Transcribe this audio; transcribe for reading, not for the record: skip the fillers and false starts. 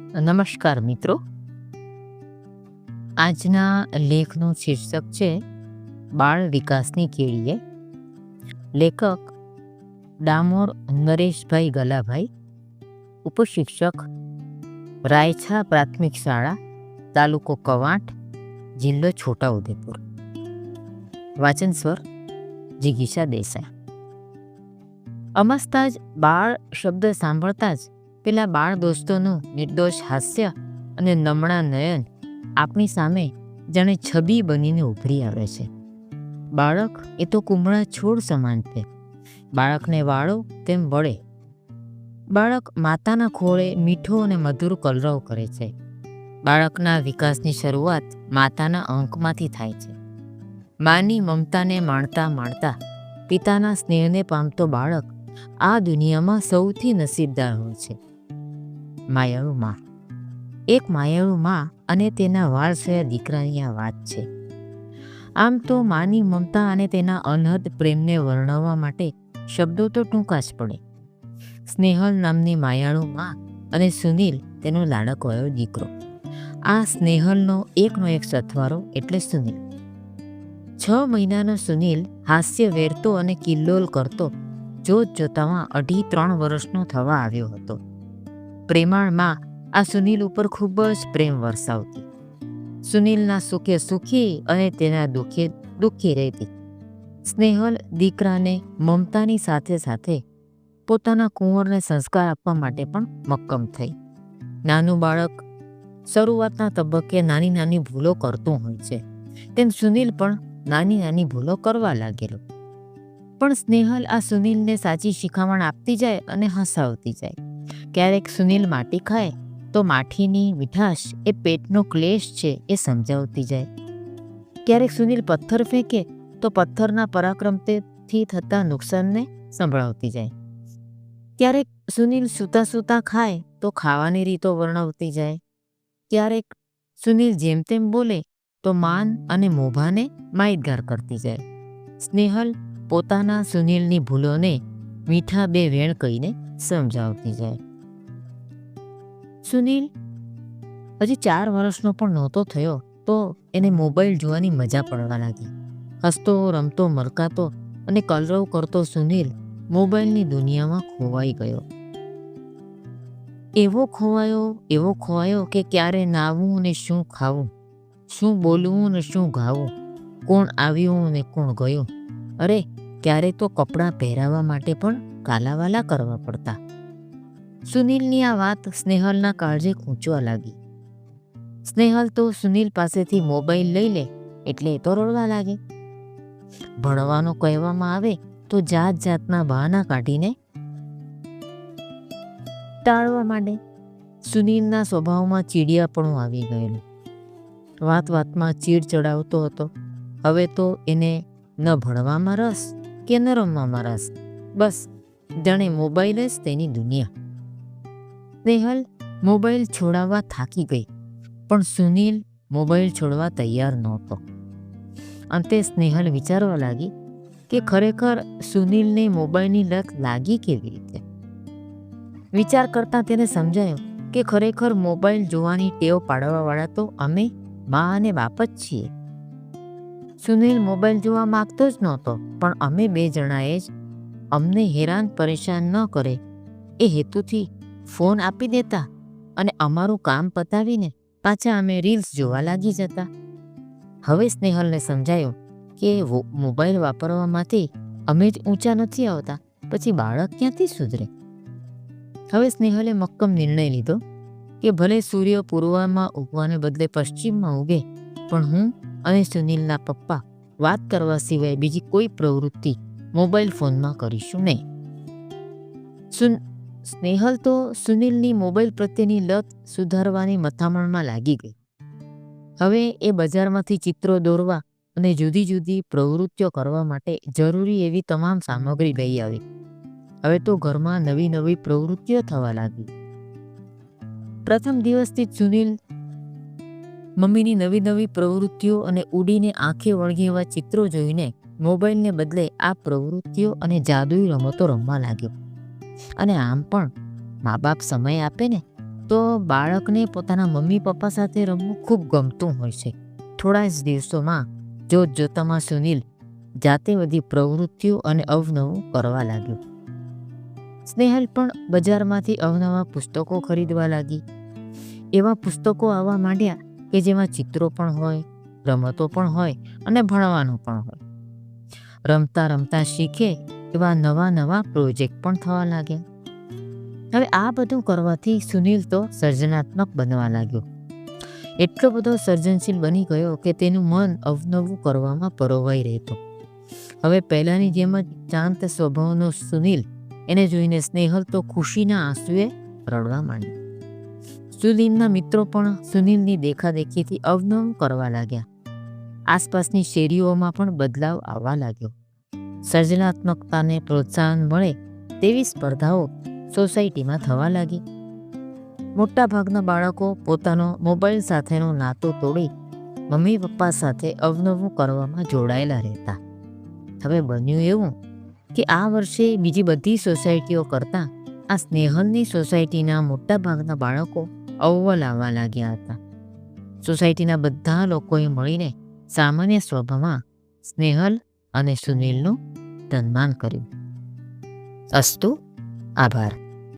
નમસ્કાર મિત્રો, આજના લેખનું શીર્ષક છે બાળ વિકાસની કેળીએ. લેખક ડામોર નરેશભાઈ ગલાભાઈ, ઉપશિક્ષક રાયછા પ્રાથમિક શાળા, તાલુકો કવાંટ, જિલ્લો છોટાઉદેપુર. વાચન સ્વર જિગીષા દેસાઈ. અમસ્તા જ બાળ શબ્દ સાંભળતા જ પેલા બાળ દોસ્તોનું નિર્દોષ હાસ્ય અને નમણા નયન આપણી સામે જાણે છબી બનીને ઉભરી આવે છે. બાળક એ તો કુમળા છોડ સમાન છે. બાળકને વાળો તેમ વળે. બાળક માતાના ખોળે મીઠો અને મધુર કલરવ કરે છે. બાળકના વિકાસની શરૂઆત માતાના અંકમાંથી થાય છે. માની મમતાને માણતા માણતા પિતાના સ્નેહને પામતો બાળક આ દુનિયામાં સૌથી નસીબદાર હોય છે. માયાળુ માં. એક માયાળુ માં અને તેના વાલસયા દીકરાની આ વાત છે. આમ તો માની મમતા અને તેના અનહદ પ્રેમને વર્ણવવા માટે શબ્દો તો ટૂંકા જ પડે. સ્નેહલ નામની માયાળુ માં અને સુનિલ તેનો લાડકવાયો દીકરો. આ સ્નેહલનો એકનો એક સથવારો એટલે સુનિલ. 6 મહિનાનો સુનિલ હાસ્ય વેરતો અને કિલ્લોલ કરતો જોત જોતામાં 2.5-3 વર્ષનો થવા આવ્યો હતો. પ્રેમાળમાં આ સુનિલ ઉપર ખૂબ જ પ્રેમ વરસાવતી. સુનિલના સુખે સુખી અને તેના દુઃખે દુઃખી રહેતી. સ્નેહલ દીકરાને મમતાની સાથે સાથે પોતાના કુંવરને સંસ્કાર આપવા માટે પણ મક્કમ થઈ. નાનું બાળક શરૂઆતના તબક્કે નાની નાની ભૂલો કરતું હોય છે, તેમ સુનિલ પણ નાની નાની ભૂલો કરવા લાગેલો. પણ સ્નેહલ આ સુનિલને સાચી શિખામણ આપતી જાય અને હસાવતી જાય. ક્યારેક સુનિલ માટી ખાય તો માઠીની મીઠાશ એ પેટનો ક્લેશ છે એ સમજાવતી જાય. ક્યારેક સુનિલ પથ્થર ફેંકે તો પથ્થરના પરાક્રમથી થતા નુકસાનને સંભળાવતી જાય. ક્યારેક સુનિલ સૂતા સૂતા ખાય તો ખાવાની રીતો વર્ણવતી જાય. ક્યારેક સુનિલ જેમ તેમ બોલે તો માન અને મોભાને માહિતગાર કરતી જાય. સ્નેહલ પોતાના સુનિલની ભૂલોને મીઠા 2 વેણ કહીને સમજાવતી જાય. સુનિલ હજી 4 વર્ષનો પણ નહોતો થયો તો એને મોબાઈલ જોવાની મજા પડવા લાગી. હસતો રમતો મરકાતો અને કલરવ કરતો સુનિલ મોબાઈલની દુનિયામાં ખોવાઈ ગયો. એવો ખોવાયો કે ક્યારે નાવું ને શું ખાવું, શું બોલવું ને શું ગાવું, કોણ આવ્યું ને કોણ ગયું. અરે ક્યારે તો કપડાં પહેરાવા માટે પણ કાલાવાલા કરવા પડતા. સુનિલની આ વાત સ્નેહલના કાળજે ખૂંચવા લાગી. સ્નેહલ તો સુનિલ પાસેથી મોબાઈલ લઈ લે એટલે તો રડવા લાગે. ભણવાનું કહેવામાં આવે તો જાત જાતના બહાના કાઢીને ટાળવા માંડે. સુનિલના સ્વભાવમાં ચીડિયાપણું આવી ગયેલું. વાત વાતમાં ચીડ ચડાવતો હતો. હવે તો એને ન ભણવામાં રસ કે ન રમવામાં રસ. બસ જાણે મોબાઈલ જ તેની દુનિયા. સ્નેહલ મોબાઈલ છોડાવવા થાકી ગઈ, પણ સુનિલ મોબાઈલ છોડવા તૈયાર નહોતો. અંતે સ્નેહલ વિચારવા લાગી કે ખરેખર સુનિલને મોબાઈલની લત લાગી કેવી રીતે. વિચાર કરતાં તેને સમજાયું કે ખરેખર મોબાઈલ જોવાની ટેવ પાડવાવાળા તો અમે મા અને બાપ જ છીએ. સુનિલ મોબાઈલ જોવા માગતો જ નહોતો, પણ અમે 2 જણાએ જ અમને હેરાન પરેશાન ન કરે એ હેતુથી ફોન આપી દેતા અને અમારું કામ પતાવીને પાછા અમે રીલ્સ જોવા લાગી જતા. હવે સ્નેહલને સમજાયું કે મોબાઈલ વાપરવામાંથી અમે જ ઊંચા નથી આવતા, પછી બાળક ક્યાંથી સુધરે. હવે સ્નેહલે મક્કમ નિર્ણય લીધો કે ભલે સૂર્ય પૂર્વમાં ઉગવાને બદલે પશ્ચિમમાં ઉગે, પણ હું અને સુનિલના પપ્પા વાત કરવા સિવાય બીજી કોઈ પ્રવૃત્તિ મોબાઈલ ફોનમાં કરીશું નહીં. સ્નેહલ તો સુનિલની મોબાઈલ પ્રત્યેની લત સુધારવાની મથામણમાં લાગી ગઈ. હવે એ બજારમાંથી ચિત્રો દોરવા અને જુદી જુદી પ્રવૃત્તિઓ કરવા માટે જરૂરી એવી તમામ સામગ્રી લઈ આવી. હવે તો ઘરમાં નવી નવી પ્રવૃત્તિઓ થવા લાગી. પ્રથમ દિવસથી જ સુનિલ મમ્મીની નવી નવી પ્રવૃત્તિઓ અને ઉડીને આંખે વળગે એવા ચિત્રો જોઈને મોબાઈલને બદલે આ પ્રવૃત્તિઓ અને જાદુઈ રમતો રમવા લાગ્યો. અને આમ પણ મા બાપ સમય આપે ને તો બાળકને પોતાના મમ્મી પપ્પા સાથે રમવું ખૂબ ગમતું હોય છે. થોડા જ દિવસોમાં જોતજોતામાં સુનિલ જાતે બધી પ્રવૃત્તિઓ અને અવનવું કરવા લાગ્યો. સ્નેહલ પણ બજારમાંથી અવનવા પુસ્તકો ખરીદવા લાગી. એવા પુસ્તકો આવવા માંડ્યા કે જેમાં ચિત્રો પણ હોય, રમતો પણ હોય અને ભણવાનું પણ હોય. રમતા રમતા શીખે એવા નવા નવા પ્રોજેક્ટ પણ થવા લાગ્યા. હવે આ બધું કરવાથી સુનિલ તો સર્જનાત્મક બનવા લાગ્યો. એટલો બધો સર્જનશીલ બની ગયો કે તેનું મન અવનવું કરવામાં પરોવાઈ રહેતો. હવે પહેલાંની જેમ જ શાંત સ્વભાવનો સુનિલ, એને જોઈને સ્નેહલ તો ખુશીના આંસુએ રડવા માંડી. સુનિલના મિત્રો પણ સુનિલની દેખાદેખીથી અવનવું કરવા લાગ્યા. આસપાસની શેરીઓમાં પણ બદલાવ આવવા લાગ્યો. સર્જનાત્મકતાને પ્રોત્સાહન મળે તેવી સ્પર્ધાઓ સોસાયટીમાં થવા લાગી. મોટાભાગના બાળકો પોતાનો મોબાઈલ સાથેનો નાતો તોડી મમ્મી પપ્પા સાથે અવનવું કરવામાં જોડાયેલા રહેતા. હવે બન્યું એવું કે આ વર્ષે બીજી બધી સોસાયટીઓ કરતાં આ સ્નેહલની સોસાયટીના મોટાભાગના બાળકો અવ્વલ આવવા લાગ્યા હતા. સોસાયટીના બધા લોકોએ મળીને સામાન્ય સ્વભાવમાં સ્નેહલ અને સુનિલનું સન્માન કર્યું. અસ્તુ. આભાર.